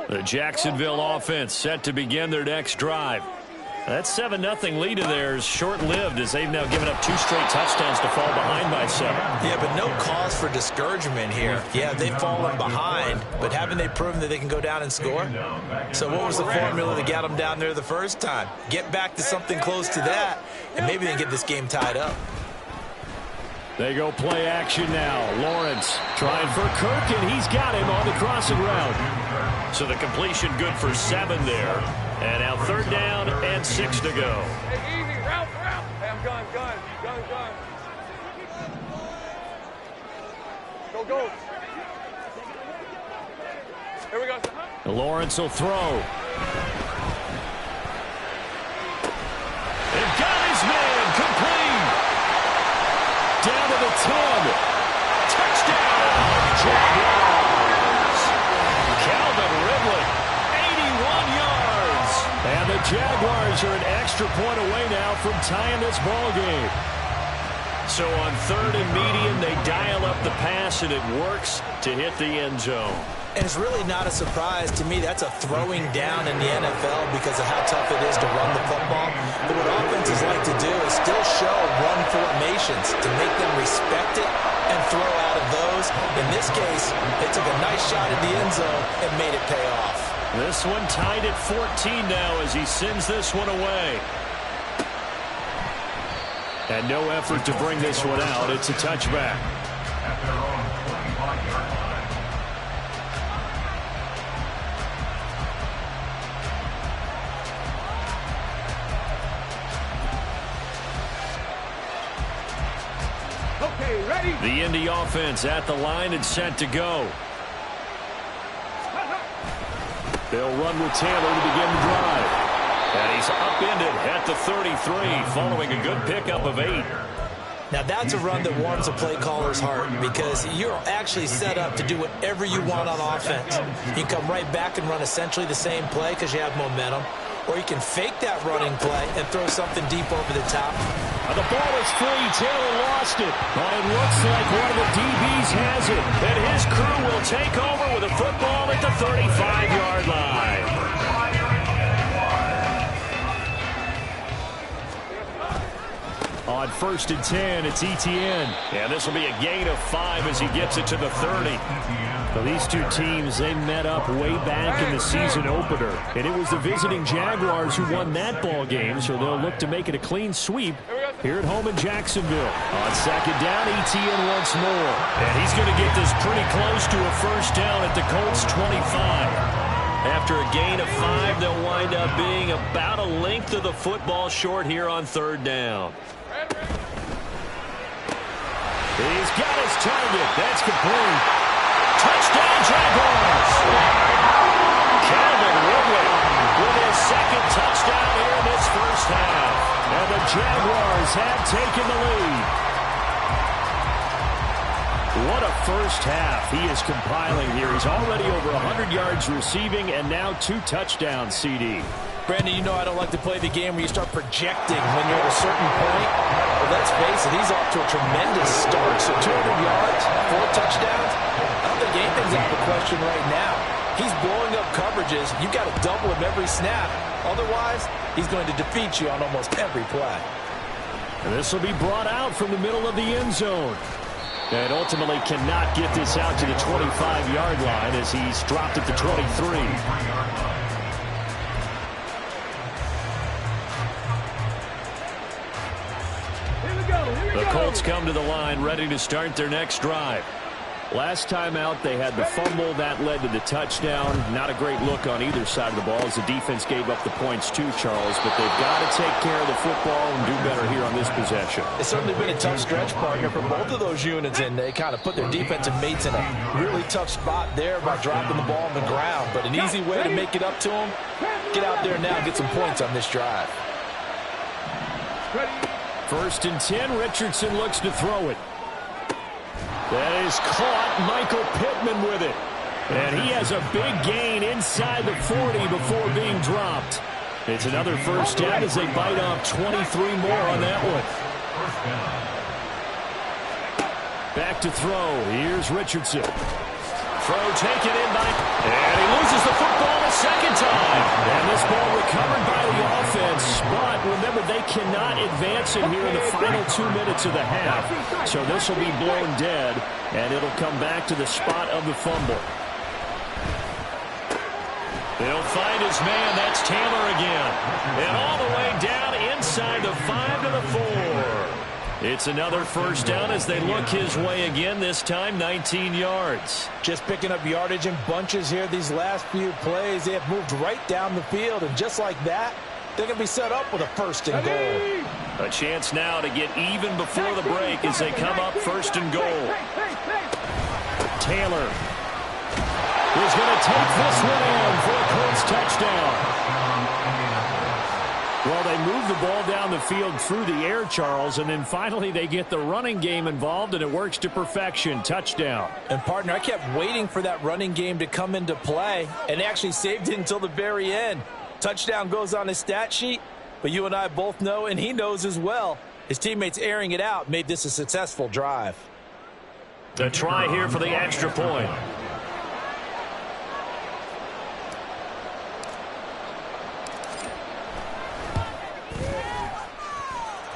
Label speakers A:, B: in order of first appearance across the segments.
A: The Jacksonville offense set to begin their next drive. That 7-0 lead of theirs short-lived as they've now given up 2 straight touchdowns to fall behind by 7.
B: Yeah, but no cause for discouragement here. Yeah, they've fallen behind, but haven't they proven that they can go down and score? So what was the formula that got them down there the first time? Get back to something close to that, and maybe they can get this game tied up.
A: They go play action now. Lawrence trying for Kirk, and he's got him on the crossing route. So the completion good for 7 there. And now 3rd down and 6 to go.
C: Hey, easy, route. Hey, I'm gun. Go. Here we go.
A: Lawrence will throw. They've got his man complete. Down to the 10. Touchdown, Jaguars. Calvin Ridley, 81 yards. And the Jaguars are an extra point away now from tying this ball game. So on 3rd and medium, they dial up the pass, and it works to hit the end zone.
B: And it's really not a surprise to me. That's a throwing down in the NFL because of how tough it is to run the football. But what offenses like to do is still show run formations to make them respect it and throw out of those. In this case, they took a nice shot at the end zone and made it pay off.
A: This one tied at 14 now as he sends this one away. And no effort to bring this one out. It's a touchback.
C: Okay, ready?
A: The Indy offense at the line and set to go. They'll run with Taylor to begin the drive. And he's upended at the 33 following a good pickup of 8.
B: Now that's a run that warms a play caller's heart because you're actually set up to do whatever you want on offense. You can come right back and run essentially the same play because you have momentum. Or you can fake that running play and throw something deep over the top.
A: The ball is free. Taylor lost it. But it looks like one of the DBs has it. And his crew will take over with a football at the 35-yard line. On 1st and 10, it's Etienne. And this will be a gain of 5 as he gets it to the 30. Well, these two teams, they met up way back in the season opener. And it was the visiting Jaguars who won that ball game, so they'll look to make it a clean sweep here at home in Jacksonville. On 2nd down, Etienne once more. And he's going to get this pretty close to a first down at the Colts 25. After a gain of 5, they'll wind up being about a length of the football short here on 3rd down. He's got his target. That's complete. Touchdown, Jaguars. Calvin Ridley with his 2nd touchdown here in this first half. And the Jaguars have taken the lead. What a first half he is compiling here. He's already over 100 yards receiving and now 2 touchdowns, CD.
B: Brandon, you know I don't like to play the game where you start projecting when you're at a certain point. But let's face it, he's off to a tremendous start. So 200 yards, 4 touchdowns. I don't think anything's out of the question right now. He's blowing up coverages. You've got to double him every snap. Otherwise, he's going to defeat you on almost every play.
A: And this will be brought out from the middle of the end zone. And ultimately cannot get this out to the 25-yard line as he's dropped at the 23. The Colts come to the line ready to start their next drive. Last time out, they had the fumble. That led to the touchdown. Not a great look on either side of the ball as the defense gave up the points too, Charles. But they've got to take care of the football and do better here on this possession.
B: It's certainly been a tough stretch, partner, for both of those units, and they kind of put their defensive mates in a really tough spot there by dropping the ball on the ground. But an easy way to make it up to them, get out there now and get some points on this drive.
A: 1st and 10, Richardson looks to throw it. That is caught. Michael Pittman with it. And he has a big gain inside the 40 before being dropped. It's another first down as they bite off 23 more on that one. Back to throw. Here's Richardson. Throw taken in by, and he loses the football a second time. And this ball recovered by the offense, but remember, they cannot advance it here in the final 2 minutes of the half. So this will be blown dead, and it'll come back to the spot of the fumble. He'll find his man. That's Taylor again. And all the way down inside the 5 to the 4. It's another first down as they look his way again, this time 19 yards.
B: Just picking up yardage in bunches here these last few plays. They have moved right down the field, and just like that, they're going to be set up with a first and goal.
A: A chance now to get even before the break as they come up first and goal. Taylor is going to take this one in for a Colts touchdown. Well, they move the ball down the field through the air, Charles, and then finally they get the running game involved, and it works to perfection. Touchdown.
B: And, partner, I kept waiting for that running game to come into play, and actually saved it until the very end. Touchdown goes on his stat sheet, but you and I both know, and he knows as well, his teammates airing it out made this a successful drive.
A: The try here for the extra point.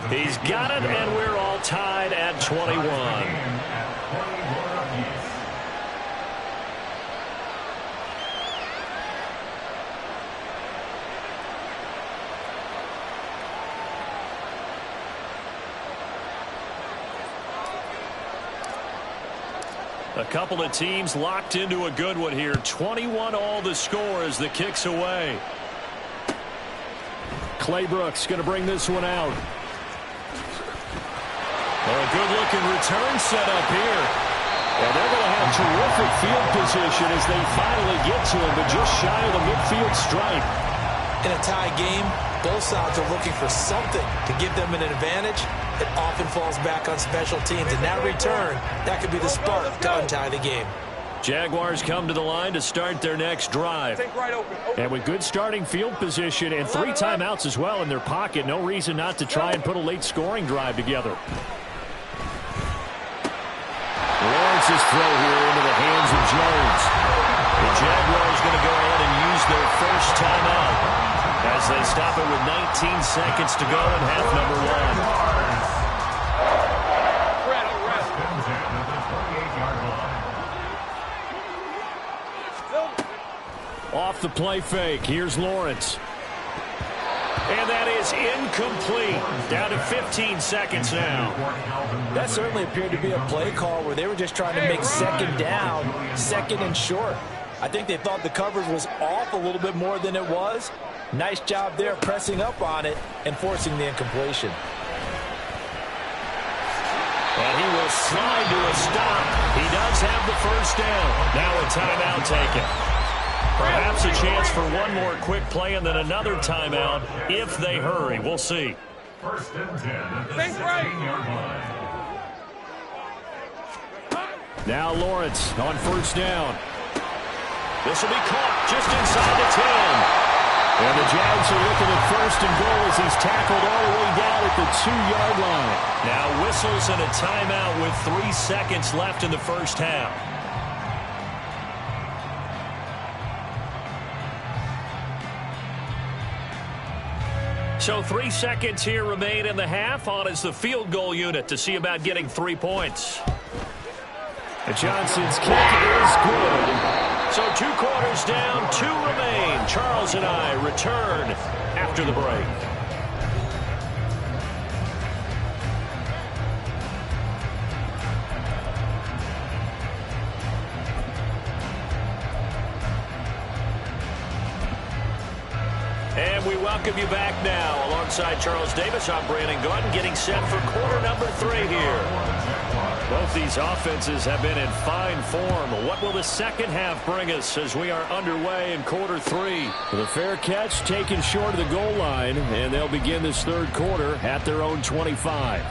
A: He's got it, and we're all tied at 21. A couple of teams locked into a good one here. 21 all the score as the kick's away. Claybrooks going to bring this one out. A good-looking return set up here. And they're going to have terrific field position as they finally get to him, but just shy of the midfield stripe.
B: In a tie game, both sides are looking for something to give them an advantage. It often falls back on special teams. And that return, that could be the spark to untie the game.
A: Jaguars come to the line to start their next drive. And with good starting field position and 3 timeouts as well in their pocket, no reason not to try and put a late scoring drive together. Lawrence's throw here into the hands of Jones. The Jaguars going to go ahead and use their first timeout as they stop it with 19 seconds to go in half number 1. Off the play fake. Here's Lawrence. And that is incomplete. Down to 15 seconds now.
B: That certainly appeared to be a play call where they were just trying to make second down, second and short. I think they thought the coverage was off a little bit more than it was. Nice job there pressing up on it and forcing the incompletion.
A: And he will slide to a stop. He does have the first down. Now a timeout taken. Perhaps a chance for one more quick play and then another timeout if they hurry. We'll see.
C: First and 10 at the 16-yard line.
A: Now Lawrence on first down. This will be caught just inside the 10. And the Jags are looking at first and goal as he's tackled all the way down at the 2-yard line. Now whistles and a timeout with 3 seconds left in the first half. So 3 seconds here remain in the half. On is the field goal unit to see about getting 3 points. Johnson's kick is good. So 2 quarters down, 2 remain. Charles and I return after the break. And we welcome you back now. Alongside Charles Davis, I'm Brandon Gordon, getting set for quarter number 3 here. Both these offenses have been in fine form. What will the second half bring us as we are underway in quarter 3? The fair catch taken short of the goal line, and they'll begin this third quarter at their own 25.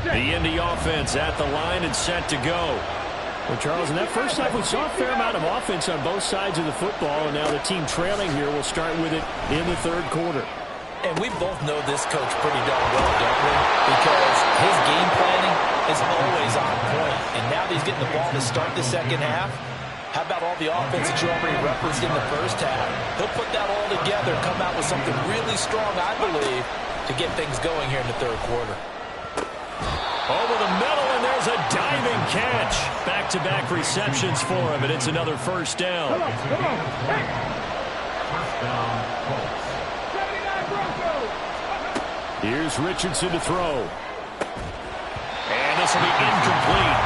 A: The Indy offense at the line and set to go. Well, Charles, in that first half, we saw a fair amount of offense on both sides of the football, and now the team trailing here will start with it in the third quarter.
B: And we both know this coach pretty darn well, don't we? Because his game planning is always on point. And now that he's getting the ball to start the second half, how about all the offense that you already referenced in the first half? He'll put that all together, come out with something really strong, I believe, to get things going here in the third quarter.
A: Over the middle, and there's a diving catch. Back-to-back receptions for him, and it's another first down.
C: First down, Colts.
A: Here's Richardson to throw. And this will be incomplete.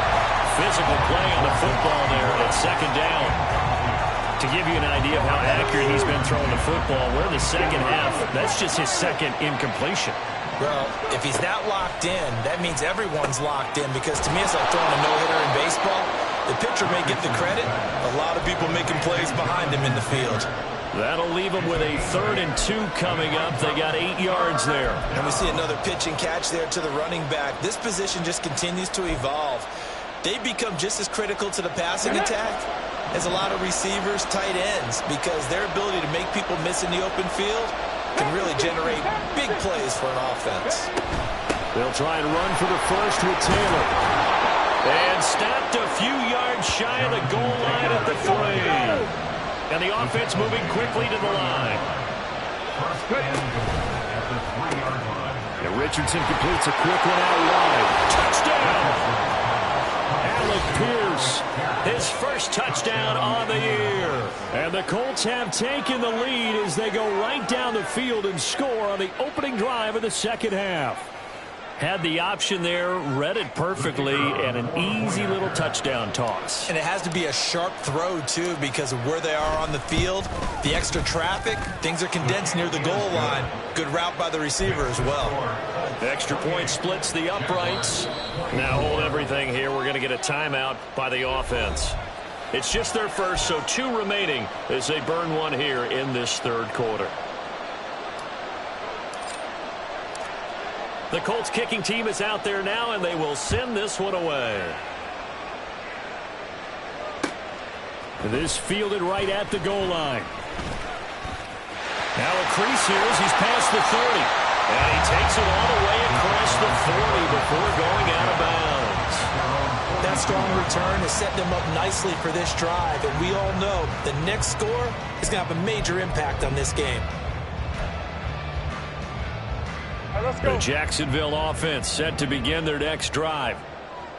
A: Physical play on the football there, and it's second down. To give you an idea of how accurate he's been throwing the football, we're in the second half. That's just his second incompletion.
B: Well, if he's not locked in, that means everyone's locked in, because to me it's like throwing a no-hitter in baseball. The pitcher may get the credit. A lot of people making plays behind him in the field.
A: That'll leave them with a 3rd and 2 coming up. They got 8 yards there.
B: And we see another pitch and catch there to the running back. This position just continues to evolve. They become just as critical to the passing attack as a lot of receivers, tight ends, because their ability to make people miss in the open field can really generate big plays for an offense.
A: They'll try and run for the first with Taylor. And stopped a few yards shy of the goal line at the 3. And the offense moving quickly to the line.
C: First and goal at the 3-yard line.
A: And Richardson completes a quick one out wide. Touchdown! Alec Pierce, his first touchdown on the year. And the Colts have taken the lead as they go right down the field and score on the opening drive of the second half. Had the option there, read it perfectly, and an easy little touchdown toss.
B: And it has to be a sharp throw, too, because of where they are on the field. The extra traffic, things are condensed near the goal line. Good route by the receiver as well.
A: The extra point splits the uprights. Now hold everything here. We're going to get a timeout by the offense. It's just their first, so 2 remaining as they burn one here in this third quarter. The Colts kicking team is out there now, and they will send this one away. This fielded right at the goal line. Now a crease here as he's past the 30. And he takes it all the way across the 40 before going out of bounds.
B: That strong return has set them up nicely for this drive, and we all know the next score is going to have a major impact on this game.
A: The Jacksonville offense set to begin their next drive.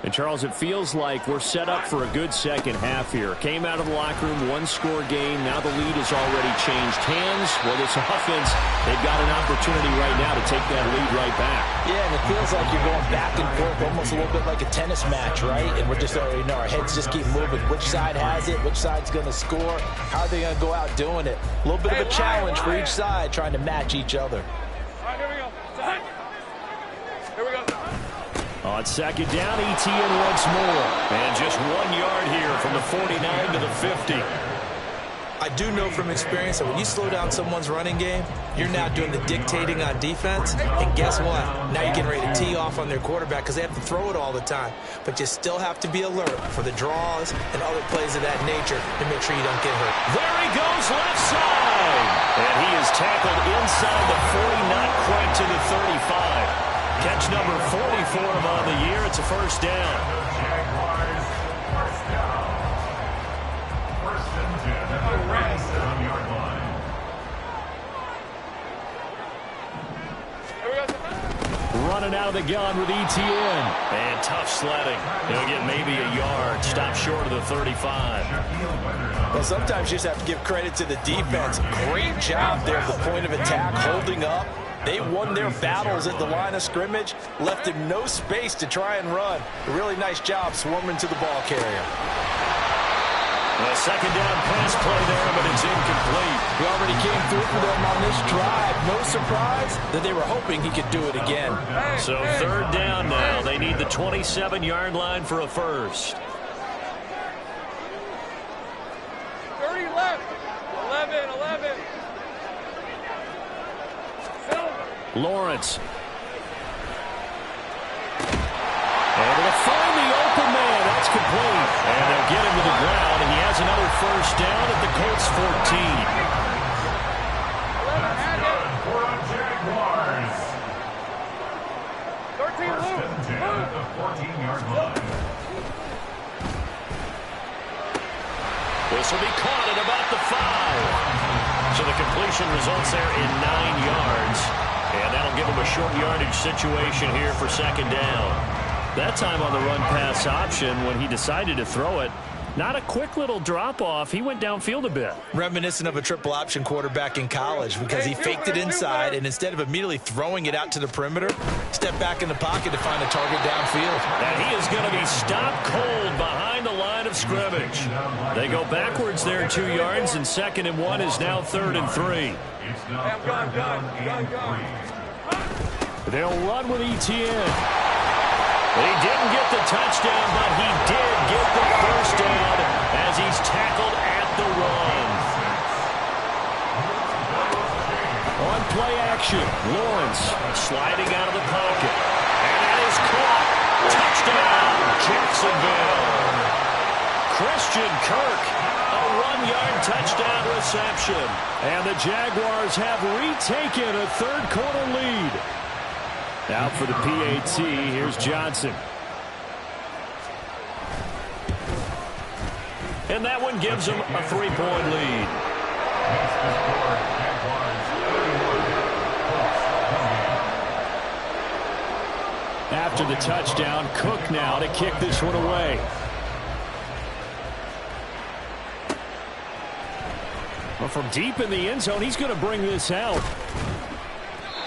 A: And, Charles, it feels like we're set up for a good second half here. Came out of the locker room, 1-score game. Now the lead has already changed hands. Well, this offense, they've got an opportunity right now to take that lead right back.
B: Yeah, and it feels like you're going back and forth, almost a little bit like a tennis match, right? And we're just already know our heads just keep moving. Which side has it? Which side's going to score? How are they going to go out doing it? A little bit of a challenge for each side, trying to match each other.
D: All right, here we go. Here we go.
A: On second down, ETN once more. And just 1 yard here from the 49 to the 50.
B: I do know from experience that when you slow down someone's running game, you're now doing the dictating on defense. And guess what? Now you're getting ready to tee off on their quarterback because they have to throw it all the time. But you still have to be alert for the draws and other plays of that nature to make sure you don't get hurt.
A: There he goes, left side. And he is tackled inside the 40, not quite to the 35. Catch number 40 for him on the year. It's a first down.
C: Jaguars, first down. First and 10 at the 7-yard line.
A: Running out of the gun with ETN. And tough sledding. He'll get maybe a yard. Stop short of the 35.
B: Well, sometimes you just have to give credit to the defense. Great job there at the point of attack, holding up. They won their battles at the line of scrimmage, left him no space to try and run. A really nice job swarming to the ball carrier.
A: A second down pass play there, but it's incomplete.
B: He already came through for them on this drive. No surprise that they were hoping he could do it again.
A: So third down now. They need the 27-yard line for a first.
D: 30 left. 11.
A: Lawrence. Able to find the open man. That's complete. And they'll get him to the ground, and he has another first down at the Colts 14.
C: For the Jaguars.
D: 13
C: First and 10 at the 14-yard line.
A: This will be caught at about the 5. So the completion results there in 9 yards. And that'll give him a short yardage situation here for second down. That time on the run-pass option when he decided to throw it. Not a quick little drop-off. He went downfield a bit.
B: Reminiscent of a triple option quarterback in college because he faked it inside, and instead of immediately throwing it out to the perimeter, stepped back in the pocket to find a target downfield.
A: And he is going to be stopped cold behind the line of scrimmage. They go backwards there 2 yards, and 2nd and 1 is now 3rd and 3.
C: It's now third down and 3.
A: They'll run with ETN. He didn't get the touchdown, but he did get the first down as he's tackled at the run. On play action, Lawrence sliding out of the pocket. And that is caught. Touchdown, Jacksonville. Christian Kirk, a 1-yard touchdown reception. And the Jaguars have retaken a third-quarter lead. Out for the PAT, here's Johnson. And that one gives them a 3-point lead. After the touchdown, Cook now to kick this one away. Well, from deep in the end zone, he's going to bring this out.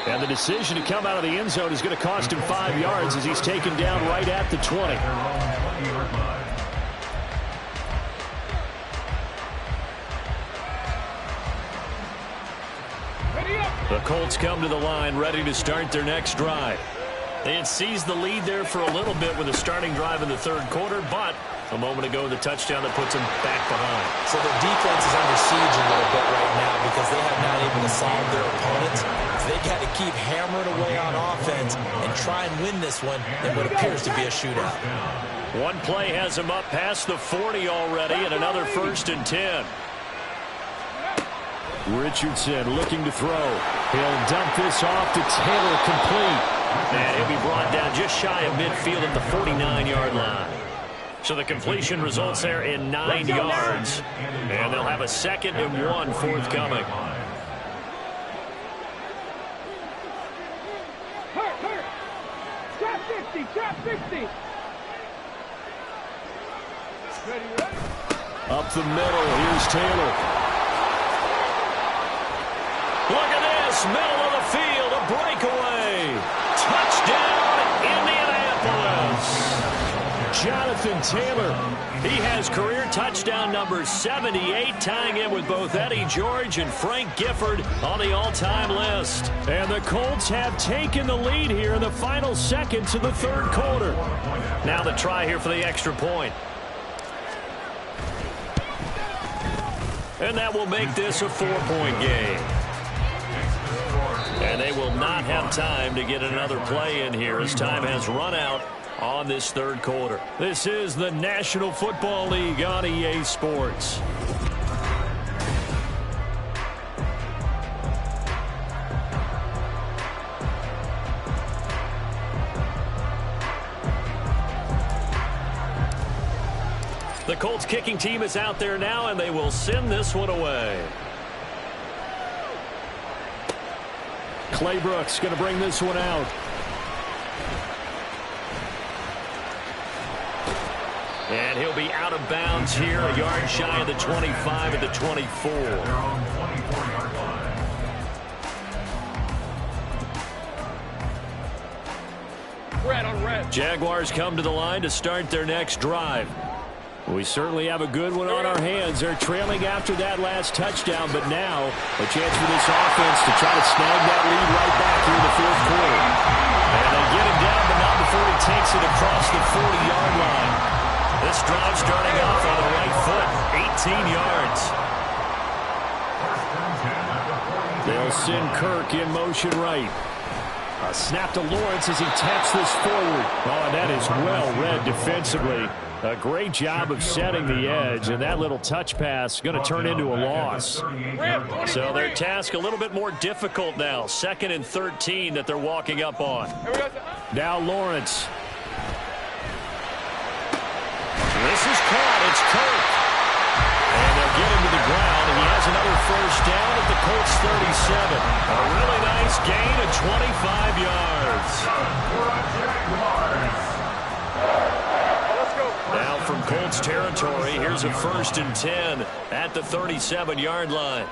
A: And the decision to come out of the end zone is going to cost him 5 yards as he's taken down right at the 20. The Colts come to the line ready to start their next drive. They had seized the lead there for a little bit with a starting drive in the third quarter, but a moment ago the touchdown that puts them back behind.
B: So their defense is under siege a little bit right now because they have not able to solve their opponents. They've got to keep hammering away on offense and try and win this one in what appears to be a shootout.
A: One play has him up past the 40 already, and another 1st and 10. Richardson looking to throw. He'll dump this off to Taylor, complete. And he'll be brought down just shy of midfield at the 49-yard line. So the completion results there in 9 yards. And they'll have a 2nd and 1 forthcoming.
D: Trap 50.
A: Up the middle, here's Taylor. Look at this, middle of the field, a breakaway. Touchdown, Indianapolis. Jonathan Taylor, he has career touchdown number 78, tying in with both Eddie George and Frank Gifford on the all-time list. And the Colts have taken the lead here in the final seconds of the third quarter. Now the try here for the extra point. And that will make this a 4-point game. And they will not have time to get another play in here as time has run out on this third quarter. This is the National Football League on EA Sports. The Colts kicking team is out there now, and they will send this one away. Claybrooks going to bring this one out. And he'll be out of bounds here, a yard shy of the 25 at the 24.
D: Red on red.
A: Jaguars come to the line to start their next drive. We certainly have a good one on our hands. They're trailing after that last touchdown, but now a chance for this offense to try to snag that lead right back here in the fourth quarter. And they get him down, but not before he takes it across the 40-yard line. This drive starting off on the right foot, 18 yards. They'll send Kirk in motion right. A snap to Lawrence as he taps this forward. Oh, and that is well read defensively. A great job of setting the edge, and that little touch pass is going to turn into a loss. So their task a little bit more difficult now. 2nd and 13 that they're walking up on. Now Lawrence. This is caught. It's Kirk. And they'll get him to the ground. He has another first down at the Colts 37. A really nice gain of 25 yards. Now from Colts territory, here's a 1st and 10 at the 37-yard line.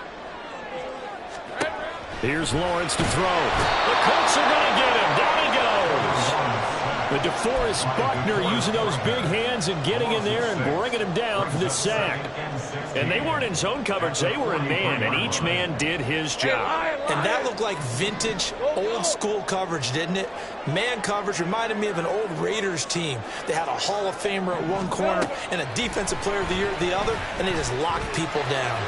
A: Here's Lawrence to throw. The Colts are going to get him. Down he goes. But DeForest Buckner using those big hands and getting in there and bringing him down for the sack. And they weren't in zone coverage. They were in man, and each man did his job.
B: And that looked like vintage, old-school coverage, didn't it? Man coverage reminded me of an old Raiders team. They had a Hall of Famer at one corner and a Defensive Player of the Year at the other, and they just locked people down.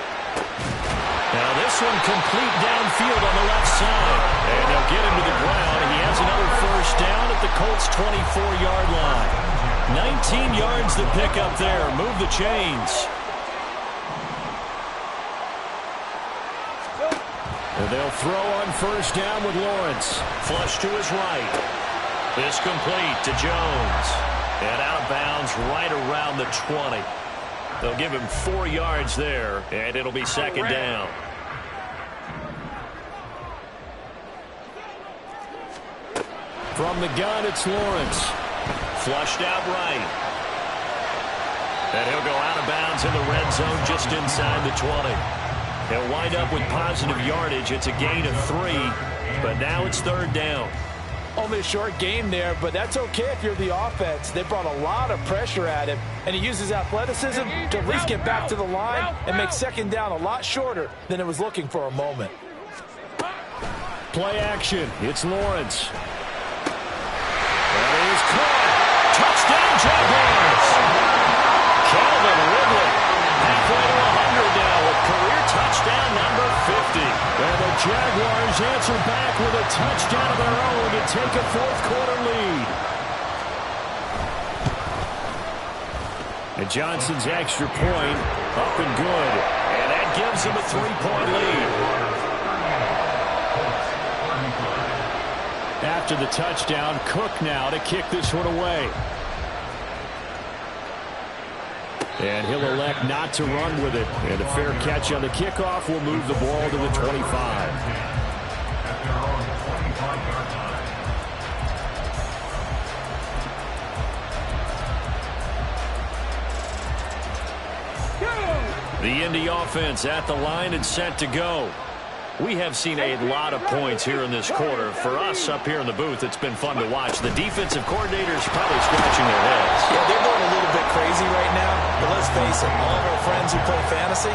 A: Now this one complete downfield on the left side. And they'll get him to the ground. He has another first down at the Colts 24-yard line. 19 yards to pick up there. Move the chains. And they'll throw on first down with Lawrence. Flush to his right. This complete to Jones. And out of bounds right around the 20. They'll give him 4 yards there, and it'll be 2nd down. From the gun, it's Lawrence. Flushed out right. And he'll go out of bounds in the red zone just inside the 20. He'll wind up with positive yardage. It's a gain of 3, but now it's 3rd down.
B: Only a short game there, but that's okay if you're the offense. They brought a lot of pressure at him, and he uses athleticism to at least get back to the line and make 2nd down a lot shorter than it was looking for a moment.
A: Play action. It's Lawrence. That is caught. Touchdown, Jaguars. Calvin Ridley. Halfway to 100 now with career touchdown number 50. And the Jaguars answer back with a touchdown of their own to take a 4th quarter lead. And Johnson's extra point up and good. And that gives him a 3-point lead. After the touchdown, Cook now to kick this one away. And he'll elect not to run with it. And a fair catch on the kickoff will move the ball to the 25. The Indy offense at the line and set to go. We have seen a lot of points here in this quarter. For us up here in the booth, it's been fun to watch. The defensive coordinators probably scratching their heads.
B: Yeah, they're going a little bit crazy right now. But let's face it, all of our friends who play fantasy,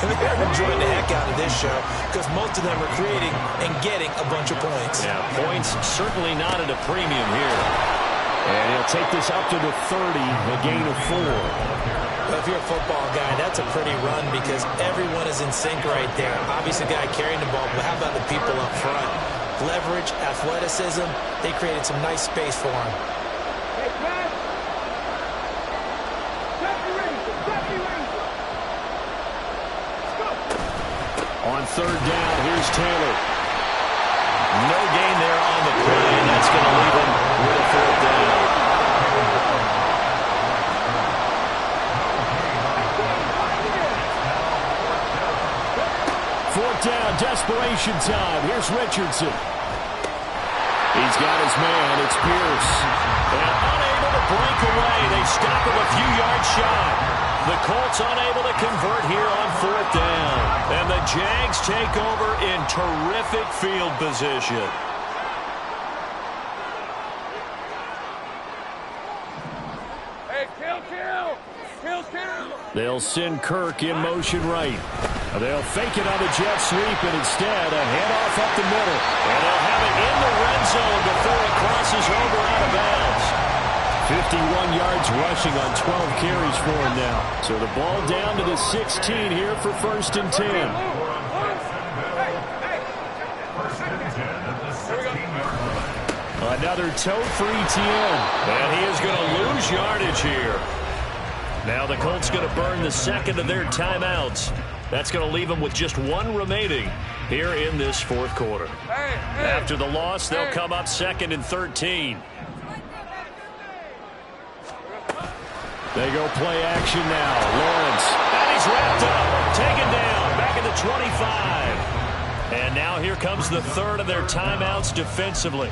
B: they're enjoying the heck out of this show because most of them are creating and getting a bunch of points.
A: Yeah, points certainly not at a premium here. And he'll take this up to the 30, a gain of 4.
B: But if you're a football guy, that's a pretty run because everyone is in sync right there. Obviously, the guy carrying the ball, but how about the people up front? Leverage, athleticism, they created some nice space for him.
A: On 3rd down, here's Taylor. No gain there on the play, and that's going to leave him with a 4th down. Down, desperation time. Here's Richardson. He's got his man. It's Pierce. And unable to break away. They stop him a few yards shy. The Colts unable to convert here on 4th down. And the Jags take over in terrific field position.
D: Hey, kill.
A: They'll send Kirk in motion right. They'll fake it on the jet sweep, and instead a handoff up the middle. And they'll have it in the red zone before it crosses over out of bounds. 51 yards rushing on 12 carries for him now. So the ball down to the 16 here for 1st and 10. Another toe for ETN. And he is going to lose yardage here. Now the Colts going to burn the second of their timeouts. That's going to leave them with just one remaining here in this fourth quarter. After the loss, they'll come up second and 13. They go play action now. Lawrence. And he's wrapped up. Taken down. Back at the 25. And now here comes the third of their timeouts defensively.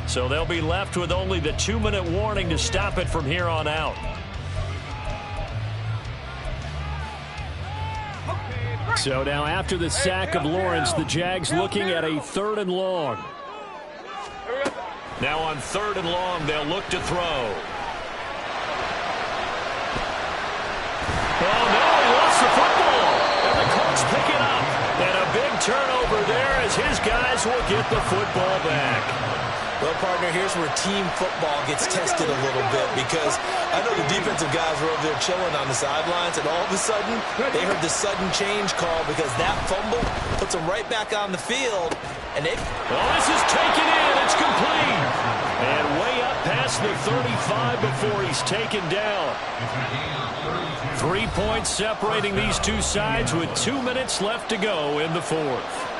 A: So they'll be left with only the 2-minute warning to stop it from here on out. So now after the sack of Lawrence, the Jags looking at a 3rd and long. Now on 3rd and long, they'll look to throw. Oh, no, he lost the football. And the Colts pick it up. And a big turnover there as his guys will get the football back.
B: Well, partner, here's where team football gets tested a little bit, because I know the defensive guys were over there chilling on the sidelines, and all of a sudden, they heard the sudden change call because that fumble puts them right back on the field. And they...
A: Well, this is taken in. It's complete. And way up past the 35 before he's taken down. 3 points separating these two sides with 2 minutes left to go in the fourth.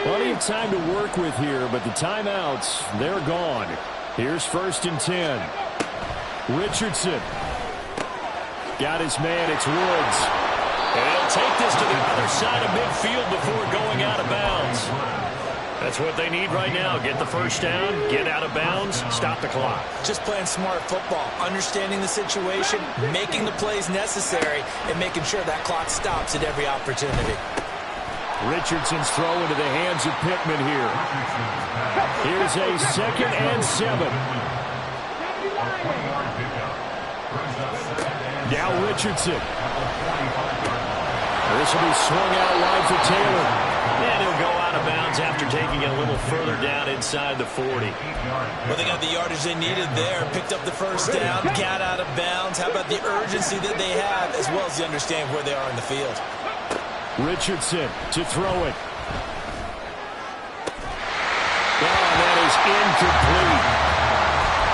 A: Plenty of time to work with here, but the timeouts, they're gone. Here's 1st and 10. Richardson. Got his man, it's Woods. And he'll take this to the other side of midfield before going out of bounds. That's what they need right now. Get the first down, get out of bounds, stop the clock.
B: Just playing smart football, understanding the situation, making the plays necessary, and making sure that clock stops at every opportunity.
A: Richardson's throw into the hands of Pittman here. Here's a 2nd and 7. Now Richardson. This will be swung out wide for Taylor. And he'll go out of bounds after taking it a little further down inside the 40.
B: Well, they got the yardage they needed there. Picked up the first down, got out of bounds. How about the urgency that they have, as well as the understanding where they are in the field.
A: Richardson to throw it. That is incomplete.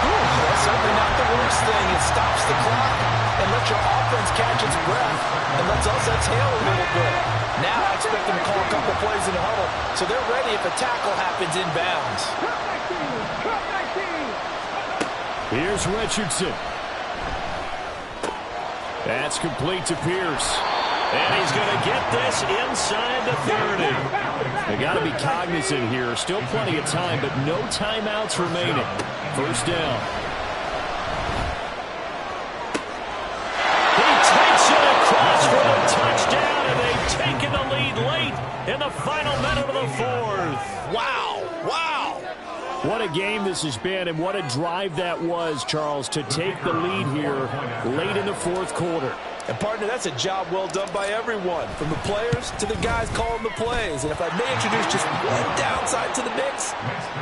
B: That's certainly not the worst thing. It stops the clock and lets your offense catch its breath and lets us exhale a little bit. Now I expect them to call a couple plays in the huddle, so they're ready if a tackle happens inbounds.
A: Here's Richardson. That's complete to Pierce. And he's going to get this inside the 30. They got to be cognizant here. Still plenty of time, but no timeouts remaining. First down. He takes it across for a touchdown, and they've taken the lead late in the final minute of the fourth.
B: Wow. Wow.
A: What a game this has been, and what a drive that was, Charles, to take the lead here late in the fourth quarter.
B: And, partner, that's a job well done by everyone, from the players to the guys calling the plays. And if I may introduce just one downside to the mix,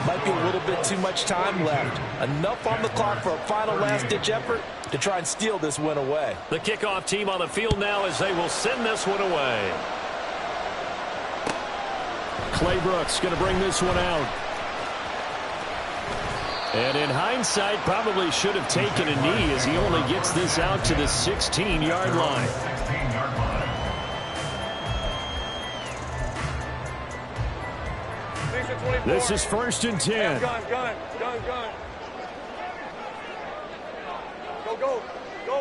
B: might be a little bit too much time left. Enough on the clock for a final last-ditch effort to try and steal this win away.
A: The kickoff team on the field now as they will send this one away. Clay Brooks going to bring this one out. And in hindsight, probably should have taken a knee as he only gets this out to the 16-yard line. This is 1st and 10.
D: Gun.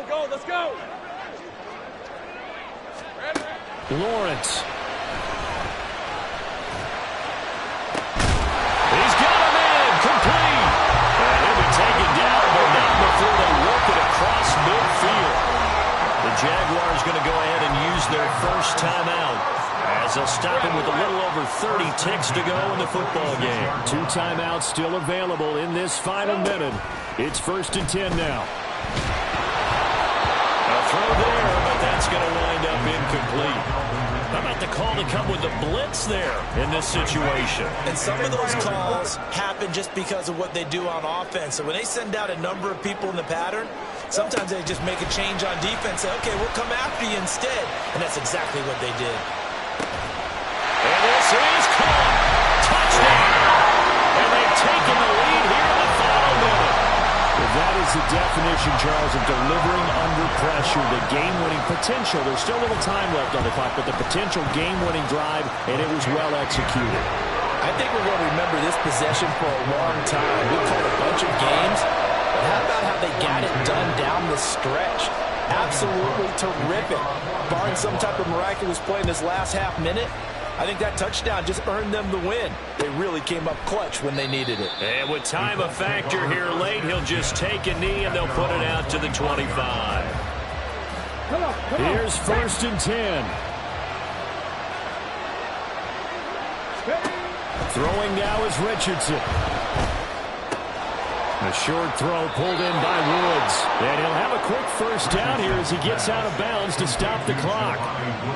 D: Go, let's go.
A: Lawrence. He's got him in, complete. And he'll be taken down, but not before they work it across midfield. The Jaguars going to go ahead and use their first timeout, as they'll stop him with a little over 30 ticks to go in the football game. 2 timeouts still available in this final minute. It's 1st and 10 now. A throw there, but that's going to wind up incomplete. How about the call to come with the blitz there in this situation?
B: And some of those calls happen just because of what they do on offense. So when they send out a number of people in the pattern, sometimes they just make a change on defense. Say, okay, we'll come after you instead. And that's exactly what they did.
A: And this is caught. Touchdown. And they've taken the lead here in the final minute. That is the definition, Charles, of delivering under pressure. The game-winning potential. There's still a little time left on the clock, but the potential game-winning drive, and it was well executed.
B: I think we're going to remember this possession for a long time. We called a bunch of games, but how about how they got it done down the stretch? Absolutely terrific. Barring some type of miraculous play in this last half minute, I think that touchdown just earned them the win. They really came up clutch when they needed it.
A: And with time a factor here late, he'll just take a knee and they'll put it out to the 25. Here's 1st and 10. Throwing now is Richardson. A short throw pulled in by Woods. And he'll have a quick first down here as he gets out of bounds to stop the clock.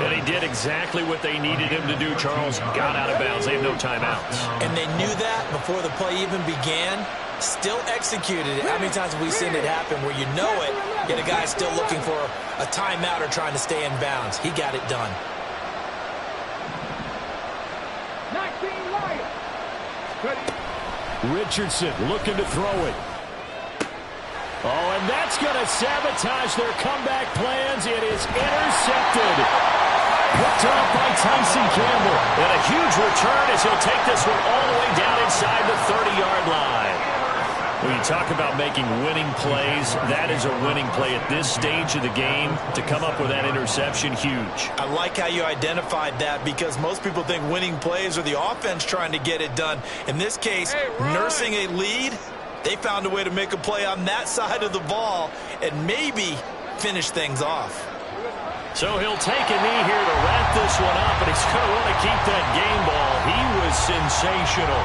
A: And he did exactly what they needed him to do, Charles. Got out of bounds. They have no timeouts.
B: And they knew that before the play even began. Still executed it. How many times have we seen it happen where you know it, yet a guy still looking for a timeout or trying to stay in bounds? He got it done.
A: Richardson looking to throw it. Oh, and that's going to sabotage their comeback plans. It is intercepted. Picked off by Tyson Campbell. And a huge return as he'll take this one all the way down inside the 30-yard line. When you talk about making winning plays, that is a winning play at this stage of the game. To come up with that interception, huge.
B: I like how you identified that because most people think winning plays are the offense trying to get it done. In this case, nursing a lead, they found a way to make a play on that side of the ball and maybe finish things off.
A: So he'll take a knee here to wrap this one up, and he's going to want to keep that game ball. He was sensational.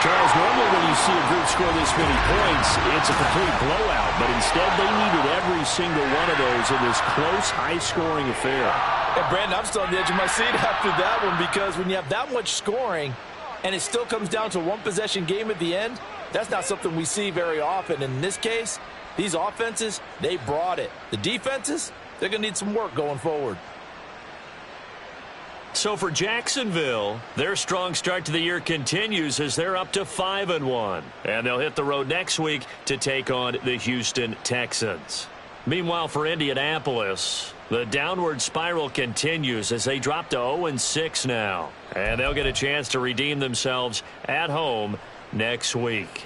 A: Charles, normally when you see a group score this many points, it's a complete blowout. But instead, they needed every single one of those in this close, high-scoring affair.
B: And, Brandon, I'm still on the edge of my seat after that one because when you have that much scoring and it still comes down to a one-possession game at the end, that's not something we see very often. In this case, these offenses, they brought it. The defenses, they're going to need some work going forward.
A: So for Jacksonville, their strong start to the year continues as they're up to 5-1. And they'll hit the road next week to take on the Houston Texans. Meanwhile, for Indianapolis, the downward spiral continues as they drop to 0-6 now. And they'll get a chance to redeem themselves at home next week.